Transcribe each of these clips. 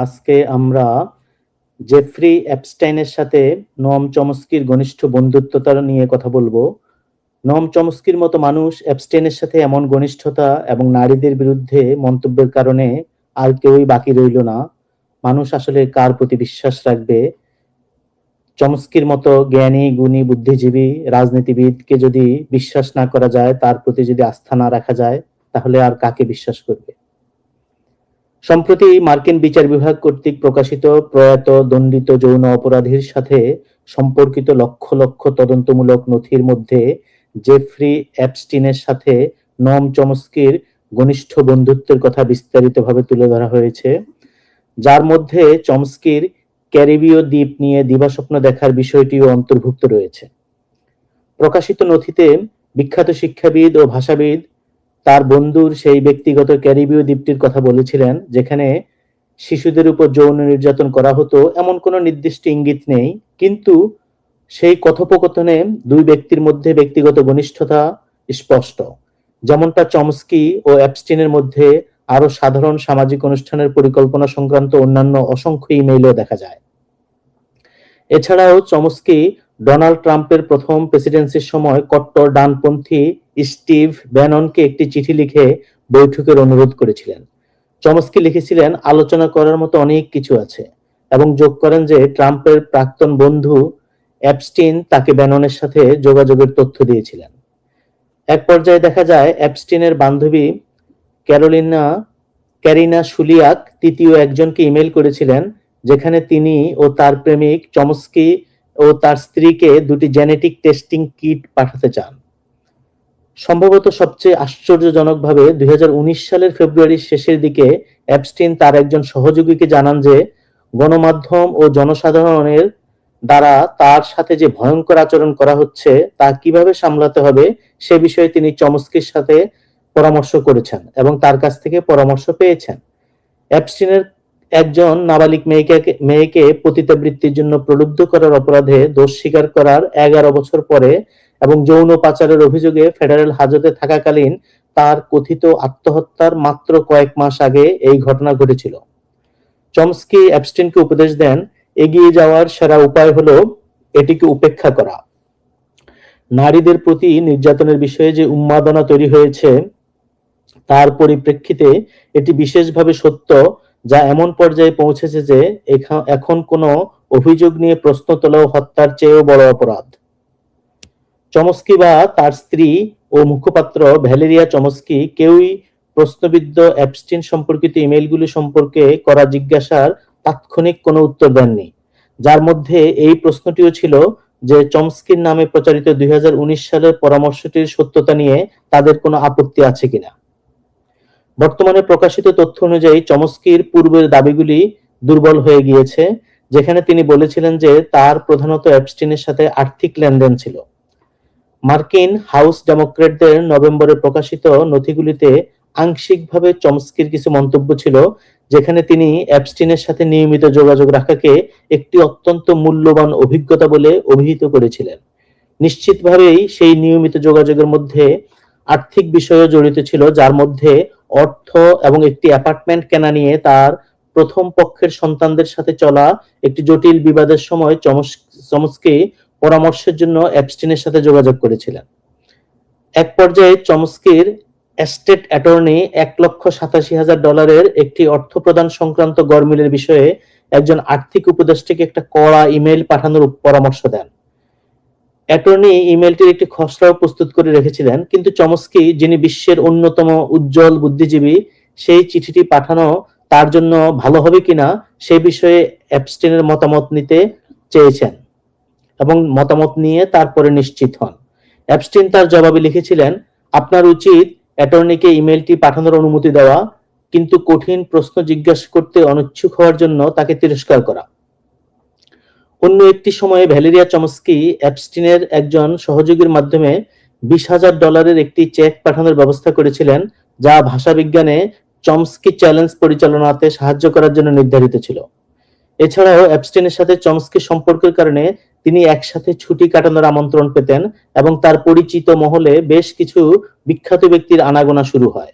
আজকে আমরা জেফ্রি এপস্টাইনের সাথে নোয়াম চমস্কির ঘনিষ্ঠ বন্ধুত্বতা নিয়ে কথা বলবো। নোয়াম চমস্কির মতো মানুষ এপস্টাইনের সাথে এমন ঘনিষ্ঠতা এবং নারীদের বিরুদ্ধে মন্তব্যের কারণে আর কেউই বাকি রইল না। মানুষ আসলে কার প্রতি বিশ্বাস রাখবে? চমস্কির মতো জ্ঞানী, গুণী, বুদ্ধিজীবী রাজনীতিবিদকে যদি বিশ্বাস না করা যায়, তার প্রতি যদি আস্থা না রাখা যায়, তাহলে আর কাকে বিশ্বাস করবে? সম্প্রতি মার্কিন বিচার বিভাগ কর্তৃক প্রকাশিত প্রয়াত দণ্ডিত যৌন অপরাধীর সাথে সম্পর্কিত লক্ষ লক্ষ তদন্তমূলক নথির মধ্যে জেফ্রি এপস্টিনের সাথে নোয়াম চমস্কির ঘনিষ্ঠ বন্ধুত্বের কথা বিস্তারিতভাবে তুলে ধরা হয়েছে, যার মধ্যে চমস্কির ক্যারিবীয় দ্বীপ নিয়ে দিবাস্বপ্ন দেখার বিষয়টিও অন্তর্ভুক্ত রয়েছে। প্রকাশিত নথিতে বিখ্যাত শিক্ষাবিদ ও ভাষাবিদ তার বন্ধুর সেই ব্যক্তিগত ক্যারিবীয় দ্বীপটির কথা বলেছিলেন, যেখানে শিশুদের উপর যৌন নির্যাতন করা হতো এমন কোনো নির্দিষ্ট ইঙ্গিত নেই, কিন্তু সেই কথোপকথনে দুই ব্যক্তির মধ্যে ব্যক্তিগত ঘনিষ্ঠতা স্পষ্ট, যেমনটা চমস্কি ও এপস্টিনের মধ্যে আরো সাধারণ সামাজিক অনুষ্ঠানের পরিকল্পনা সংক্রান্ত অন্যান্য অসংখ্য ইমেইলও দেখা যায়। এছাড়াও চমস্কি ডোনাল্ড ট্রাম্পের প্রথম প্রেসিডেন্সির সময় কট্টর ডানপন্থী স্টিভ ব্যাননকে একটি চিঠি লিখে বৈঠকের অনুরোধ করেছিলেন। চমস্কি লিখেছিলেন, আলোচনা করার মতো অনেক কিছু আছে, এবং যোগ করেন যে ট্রাম্পের প্রাক্তন বন্ধু এপস্টিন তাকে ব্যাননের সাথে যোগাযোগের তথ্য দিয়েছিলেন। এক পর্যায়ে দেখা যায় এপস্টিনের বান্ধবী ক্যারিনা শুলিয়াক তৃতীয় একজনকে ইমেল করেছিলেন, যেখানে তিনি ও তার প্রেমিক চমস্কি ও তার স্ত্রীকে দুটি জেনেটিক টেস্টিং কিট পাঠাতে চান। সম্ভবত সবচেয়ে আশ্চর্যজনকভাবে 2019 সালের ফেব্রুয়ারির শেষের দিকে এপস্টিন তার একজন সহযোগীকে জানান যে গণমাধ্যম ও জনসাধারণের দ্বারা তার সাথে যে ভয়ঙ্কর আচরণ করা হচ্ছে তা কিভাবে সামলাতে হবে সে বিষয়ে তিনি চমস্কির সাথে পরামর্শ করেছেন এবং তার কাছ থেকে পরামর্শ পেয়েছেন। এপস্টিনের একজন নাবালিক মেয়েকে পতিতাবৃত্তির জন্য প্রলুব্ধ করার অপরাধে দোষ স্বীকার করার 11 বছর পরে এবং যৌন পাচারের অভিযোগে ফেডারেল হাজতে থাকাকালীন তার কথিত আত্মহত্যার মাত্র কয়েক মাস আগে এই ঘটনা ঘটেছিল। চমস্কি এপস্টিনকে উপদেশ দেন, এগিয়ে যাওয়ার সেরা উপায় হলো এটিকে উপেক্ষা করা। নারীদের প্রতি নির্যাতনের বিষয়ে যে উন্মাদনা তৈরি হয়েছে তার পরিপ্রেক্ষিতে এটি বিশেষভাবে সত্য, যা এমন পর্যায়ে পৌঁছেছে যে এখন কোনো অভিযোগ নিয়ে প্রশ্ন তোলাও হত্যার চেয়েও বড় অপরাধ। চমস্কি বা তার স্ত্রী ও মুখপাত্র ভ্যালেরিয়া চমস্কি কেউই প্রশ্নবিদ্ধ এপস্টিন সম্পর্কিত ইমেইলগুলি সম্পর্কে করা জিজ্ঞাসার তাৎক্ষণিক কোনো উত্তর দেননি, যার মধ্যে এই প্রশ্নটিও ছিল যে চমস্কির নামে প্রচারিত 2019 সালের পরামর্শটির সত্যতা নিয়ে তাদের কোনো আপত্তি আছে কিনা। বর্তমানে প্রকাশিত তথ্য অনুযায়ী চমস্কির পূর্বের দাবিগুলি দুর্বল হয়ে গিয়েছে, যেখানে তিনি বলেছিলেন যে তার প্রধানত এপস্টিনের সাথে আর্থিক লেনদেন ছিল। মার্কিন হাউস ডেমোক্র্যাটদের নভেম্বরে প্রকাশিত নথিগুলিতে আংশিকভাবে চমস্কির কিছু মন্তব্য ছিল, যেখানে তিনি এপস্টিনের সাথে নিয়মিত যোগাযোগ রাখাকে একটি অত্যন্ত মূল্যবান অভিজ্ঞতা বলে অভিহিত করেছিলেন। নিশ্চিতভাবেই সেই নিয়মিত যোগাযোগের মধ্যে আর্থিক বিষয়ও জড়িত ছিল, যার মধ্যে অর্থ এবং একটি অ্যাপার্টমেন্ট কেনা নিয়ে তার প্রথম পক্ষের সন্তানদের সাথে চলা একটি জটিল বিবাদের সময় চমস্কি পরামর্শের জন্য এপস্টিনের সাথে যোগাযোগ করেছিলেন। এক পর্যায়ে চমস্কির এস্টেট অ্যাটর্নি $1,87,000 একটি অর্থ প্রদান সংক্রান্ত গরমিলের বিষয়ে একজন আর্থিক উপদেষ্টাকে একটা কড়া ইমেইল পাঠানোর পরামর্শ দেন। অ্যাটর্নি ইমেইলটির একটি খসড়াও প্রস্তুত করে রেখেছিলেন, কিন্তু চমস্কি, যিনি বিশ্বের অন্যতম উজ্জ্বল বুদ্ধিজীবী, সেই চিঠিটি পাঠানো তার জন্য ভালো হবে কিনা সে বিষয়ে এপস্টিনের মতামত নিতে চেয়েছেন এবং মতামত নিয়ে তারপরে নিশ্চিত হন। এপস্টিন তার জবাবে লিখেছিলেন, আপনার উচিত অ্যাটর্নিকে ইমেইলটি পাঠানোর অনুমতি দেওয়া, কিন্তু কঠিন প্রশ্ন জিজ্ঞাসা করতে অনিচ্ছুক হওয়ার জন্য তাকে তিরস্কার করা। অন্য একটি সময়ে ভ্যালেরিয়া চমস্কি এপস্টিনের একজন সহযোগীর মাধ্যমে $20,000 একটি চেক পাঠানোর ব্যবস্থা করেছিলেন, যা ভাষাবিজ্ঞানে চমস্কি চ্যালেঞ্জ পরিচালনাতে সাহায্য করার জন্য নির্ধারিত ছিল। এছাড়াও এপস্টিনের সাথে চমস্কির সম্পর্কের কারণে তিনি একসাথে ছুটি কাটানোর আমন্ত্রণ পেতেন এবং তার পরিচিত মহলে বেশ কিছু বিখ্যাত ব্যক্তির আনাগোনা শুরু হয়।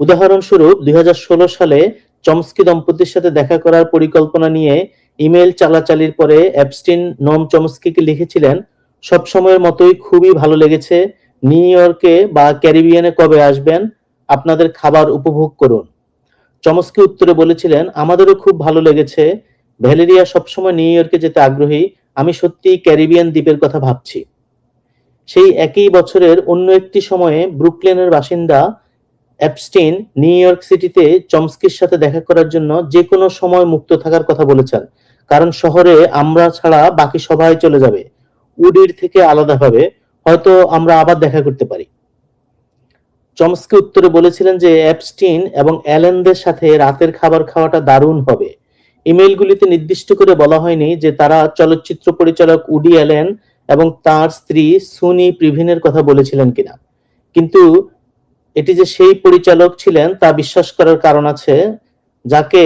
উদাহরণস্বরূপ 2016 সালে চমস্কি দম্পতির সাথে দেখা করার পরিকল্পনা নিয়ে ইমেল চালাচালির পরে অ্যাপস্টিন নোম চমস্কিকে লিখেছিলেন, সব সময়ের মতোই খুবই ভালো লেগেছে। নিউ ইয়র্কে বা ক্যারিবিয়ানে কবে আসবেন? আপনাদের খাবার উপভোগ করুন। চমস্কি উত্তরে বলেছিলেন, আমাদেরও খুব ভালো লেগেছে। ভ্যালেরিয়া সবসময় নিউ ইয়র্কে যেতে আগ্রহী। আমি সত্যিই ক্যারিবিয়ান দ্বীপের কথা ভাবছি। সেই একই বছরের অন্য একটি সময়ে ব্রুকলিনের বাসিন্দা অ্যাপস্টিন নিউ ইয়র্ক সিটিতে চমস্কির সাথে দেখা করার জন্য যে কোনো সময় মুক্ত থাকার কথা বলেছেন, কারণ শহরে আমরা ছাড়া বাকি সবাই চলে যাবে। উডির থেকে আলাদাভাবে হয়তো আমরা আবার দেখা করতে পারি। চমস্কি উত্তরে বলেছিলেন যে অ্যাপস্টিন এবং অ্যালেনদের সাথে রাতের খাবার খাওয়াটা দারুণ হবে। ইমেইলগুলিতে নির্দিষ্ট করে বলা হয়নি যে তারা চলচ্চিত্র পরিচালক উডি অ্যালেন এবং তার স্ত্রী সুনি প্রিভিনের কথা বলেছিলেন কিনা, কিন্তু এটি যে সেই পরিচালক ছিলেন তা বিশ্বাস করার কারণ আছে, যাকে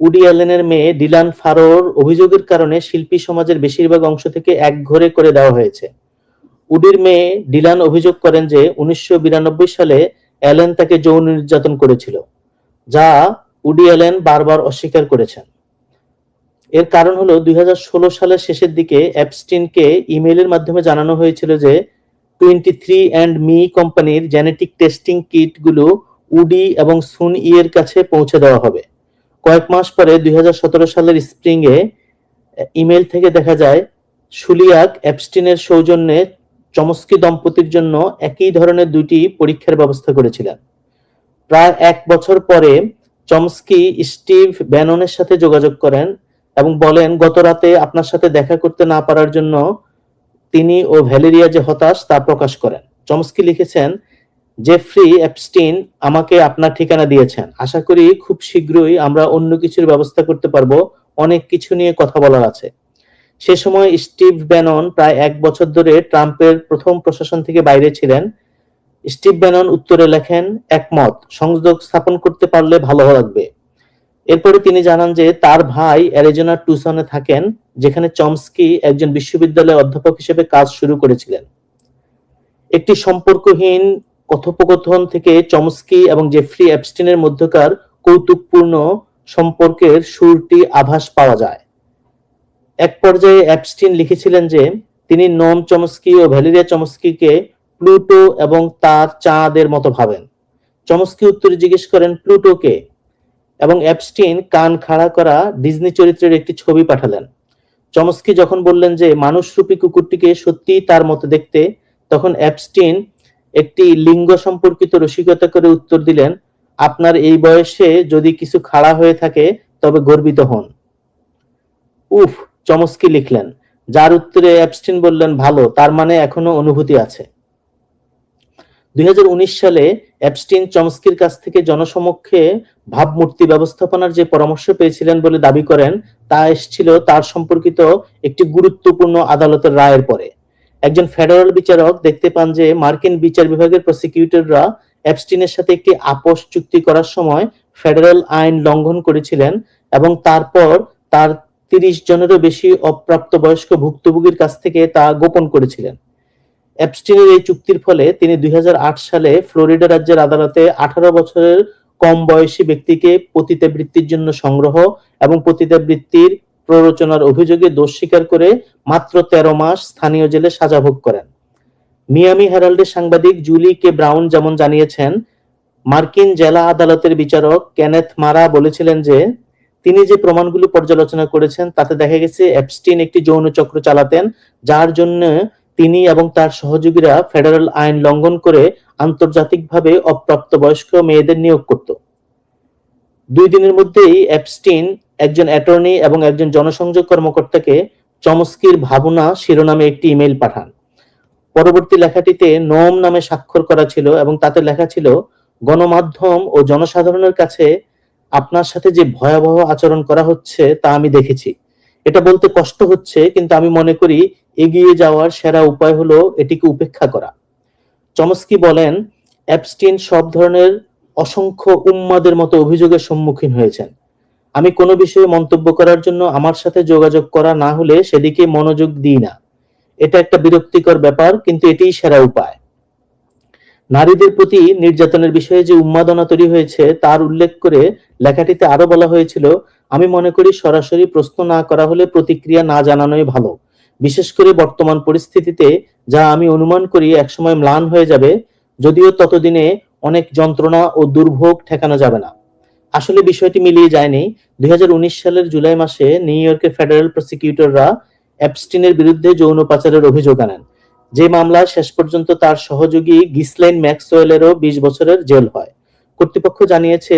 উডি অ্যালেনের মেয়ে ডিলান ফারোর অভিযোগের কারণে শিল্পী সমাজের বেশিরভাগ অংশ থেকে একঘরে করে দেওয়া হয়েছে। উডির মেয়ে ডিলান অভিযোগ করেন যে 1992 সালে অ্যালেন তাকে যৌন নির্যাতন করেছিল, যা উডি অ্যালেন বারবার অস্বীকার করেছেন। এর কারণ হলো 2016 সালের শেষের দিকে অ্যাপস্টিনকে ইমেইলের মাধ্যমে জানানো হয়েছিল যে 23andMe কোম্পানির জেনেটিক টেস্টিং কিটগুলো উডি এবং সুন এর কাছে পৌঁছে দেওয়া হবে। কয়েক মাস পরে 2017 সালের স্প্রিংয়ে ইমেইল থেকে দেখা যায় শুলিয়াক অ্যাপস্টিনের সৌজন্যে চমস্কি দম্পতির জন্য একই ধরনের দুটি পরীক্ষার ব্যবস্থা করেছিলেন। প্রায় 1 বছর পরে চমস্কি স্টিভ ব্যাননের সাথে যোগাযোগ করেন এবং বলেন, গত রাতে আপনার সাথে দেখা করতে না পারার জন্য তিনি ও ভ্যালেরিয়া যে হতাশ তা প্রকাশ করেন। চমস্কি লিখেছেন, জেফ্রি অ্যাপস্টিন আমাকে আপনার ঠিকানা দিয়েছেন। আশা করি খুব শীঘ্রই আমরা অন্য কিছুর ব্যবস্থা করতে পারবো। অনেক কিছু নিয়ে কথা বলার আছে। সে সময় স্টিভ ব্যানন প্রায় 1 বছর ধরে ট্রাম্পের প্রথম প্রশাসন থেকে বাইরে ছিলেন। স্টিভ ব্যানন উত্তরে লেখেন, একমত, সংযোগ স্থাপন করতে পারলে ভালো লাগবে। এরপরে তিনি জানান যে তার ভাই অ্যারিজোনার টুসনে থাকেন, যেখানে চমস্কি একজন বিশ্ববিদ্যালয়ের অধ্যাপক হিসেবে কাজ শুরু করেছিলেন। একটি সম্পর্কহীন কথোপকথন থেকে চমস্কি এবং জেফ্রি অ্যাপস্টিনের মধ্যকার কৌতুকপূর্ণ সম্পর্কের সুরটি আভাস পাওয়া যায়। এক পর্যায়ে অ্যাপস্টিন লিখেছিলেন যে তিনি নোম চমস্কি ও ভ্যালেরিয়া চমস্কিকে প্লুটো এবং তার চাঁদের মতো ভাবেন। চমস্কি উত্তরে জিজ্ঞেস করেন, প্লুটো কে? এবং অ্যাপস্টিন কান খাড়া করা ডিজনি চরিত্রের একটি ছবি পাঠালেন। চমস্কি যখন বললেন যে মানুষরূপী কুকুরটিকে সত্যিই তার মতো দেখতে, তখন অ্যাপস্টিন একটি লিঙ্গ সম্পর্কিত রসিকতা করে উত্তর দিলেন, আপনার এই বয়সে যদি কিছু খাড়া হয়ে থাকে তবে গর্বিত হন। উফ, চমস্কি লিখলেন, যার উত্তরে অ্যাপস্টিন বললেন, ভালো, তার মানে এখনো অনুভূতি আছে। 2019 সালে অ্যাপস্টিন চমস্কির কাছ থেকে জনসমক্ষে ভাবমূর্তি ব্যবস্থাপনার যে পরামর্শ পেয়েছিলেন বলে দাবি করেন, তা এসেছিল তার সম্পর্কিত একটি গুরুত্বপূর্ণ আদালতের রায়ের পরে। একজন ফেডারেল বিচারক দেখতে পান যে মার্কিন বিচার বিভাগের প্রসিকিউটররা অ্যাপস্টিনের সাথে একটি আপোষ চুক্তি করার সময় ফেডারেল আইন লঙ্ঘন করেছিলেন এবং তারপর তার 30 জনেরও বেশি অপ্রাপ্তবয়স্ক ভুক্তভোগীর কাছ থেকে তা গোপন করেছিলেন। অ্যাপস্টিনের এই চুক্তির ফলে তিনি 2008 সালে ফ্লোরিডা রাজ্যের আদালতে 18 বছরের কম বয়সী ব্যক্তিকে পতিতাবৃত্তির জন্য সংগ্রহ এবং পতিতাবৃত্তির প্ররোচনার অভিযোগে দোষ স্বীকার করে মাত্র 13 মাস স্থানীয় জেলে সাজা ভোগ করেন। মিয়ামি হেরাল্ডের সাংবাদিক জুলি কে ব্রাউন যেমন জানিয়েছেন, মার্কিন জেলা আদালতের বিচারক কেনেথ মারা বলেছিলেন যে তিনি যে প্রমাণগুলো পর্যালোচনা করেছেন তাতে দেখা গেছে অ্যাপস্টিন একটি যৌন চক্র চালাতেন, যার জন্য তিনি এবং তার সহযোগীরা ফেডারেল আইন লঙ্ঘন করে আন্তর্জাতিকভাবে অপ্রাপ্তবয়স্ক মেয়েদের নিয়োগ করত। 2 দিনের মধ্যেই অ্যাপস্টিন একজন অ্যাটর্নি এবং একজন জনসংযোগ কর্মকর্তাকে চমস্কির ভাবনা শিরোনামে একটি ইমেইল পাঠান। পরবর্তী লেখাটিতে নোম নামে স্বাক্ষর করা ছিল এবং তাতে লেখা ছিল, গণমাধ্যম ও জনসাধারণের কাছে আপনার সাথে যে ভয়াবহ আচরণ করা হচ্ছে তা আমি দেখেছি। এটা বলতে কষ্ট হচ্ছে, কিন্তু আমি মনে করি এগিয়ে যাওয়ার সেরা উপায় হলো এটিকে উপেক্ষা করা। চমস্কি বলেন, অ্যাপস্টিন সব ধরনের অসংখ্য উন্মাদের মতো অভিযোগের সম্মুখীন হয়েছেন। আমি কোনো বিষয়ে মন্তব্য করার জন্য আমার সাথে যোগাযোগ করা না হলে সেদিকে মনোযোগ দিই না। এটা একটা বিরক্তিকর ব্যাপার, কিন্তু এটিই সেরা উপায়। নারীদের প্রতি নির্যাতনের বিষয়ে যে উন্মাদনা তৈরি হয়েছে তার উল্লেখ করে লেখাটিতে আরো বলা হয়েছিল, আমি মনে করি সরাসরি প্রশ্ন না করা হলে প্রতিক্রিয়া না জানানোই ভালো, বিশেষ করে বর্তমান পরিস্থিতিতে, যা আমি অনুমান করি একসময় ম্লান হয়ে যাবে, যদিও ততদিনে অনেক যন্ত্রণা ও দুর্ভোগ ঠেকানো যাবে না। আসলে বিষয়টি মিলিয়ে যায়নি। 2019 সালের জুলাই মাসে নিউ ইয়র্কের ফেডারেল প্রসিকিউটররা অ্যাপস্টিনের বিরুদ্ধে যৌন পাচারের অভিযোগ আনেন, যে মামলায় শেষ পর্যন্ত তার সহযোগী গিসলেইন ম্যাক্সওয়েলেরও 20 বছরের জেল হয়। কর্তৃপক্ষ জানিয়েছে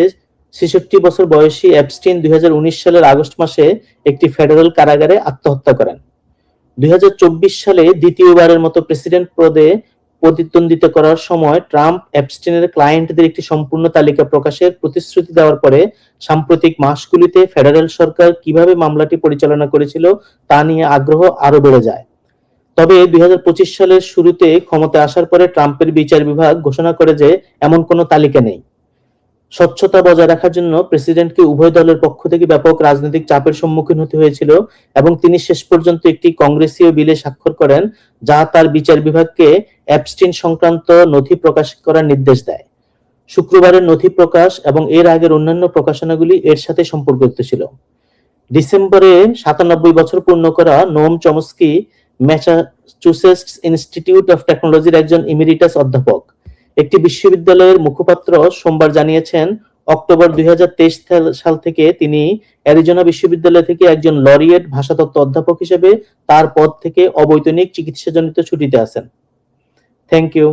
66 বছর বয়সী অ্যাপস্টিন 2019 সালের আগস্ট মাসে একটি ফেডারেল কারাগারে আত্মহত্যা করেন। 2024 সালে দ্বিতীয়বারের মতো প্রেসিডেন্ট পদে প্রতিদ্বন্দ্বিতা করার সময় ট্রাম্প অ্যাপস্টিনের ক্লায়েন্টদের একটি সম্পূর্ণ তালিকা প্রকাশের প্রতিশ্রুতি দেওয়ার পরে সাম্প্রতিক মাসগুলিতে ফেডারেল সরকার কিভাবে মামলাটি পরিচালনা করেছিল তা নিয়ে আগ্রহ আরো বেড়ে যায়। তবে 2025 সালের শুরুতে ক্ষমতায় আসার পরে ট্রাম্পের বিচার বিভাগ ঘোষণা করে যে এমন কোনো তালিকা নেই। স্বচ্ছতা বজায় রাখার জন্য প্রেসিডেন্টকে উভয় দলের পক্ষ থেকে ব্যাপক রাজনৈতিক চাপের সম্মুখীন হতে হয়েছিল এবং তিনি শেষ পর্যন্ত একটি কংগ্রেসীয় বিলে স্বাক্ষর করেন যা তার বিচার বিভাগকে অ্যাপস্টিন সংক্রান্ত নথি প্রকাশ করার নির্দেশ দেয়। শুক্রবারের নথি প্রকাশ এবং এর আগের অন্যান্য প্রকাশনাগুলি এর সাথে সম্পর্কিত ছিল। ডিসেম্বরে 97 বছর পূর্ণ করা নোম চমস্কি ম্যাসাচুসেটস ইনস্টিটিউট অফ টেকনোলজির একজন ইমেরিটাস অধ্যাপক। একটি বিশ্ববিদ্যালয়ের মুখপাত্র সোমবার জানিয়েছেন, অক্টোবর 2023 সাল থেকে তিনি অ্যারিজোনা বিশ্ববিদ্যালয় থেকে একজন লরিয়েট ভাষাতত্ত্ব অধ্যাপক হিসেবে তার পদ থেকে অবৈতনিক চিকিৎসাজনিত ছুটিতে আছেন। Thank you.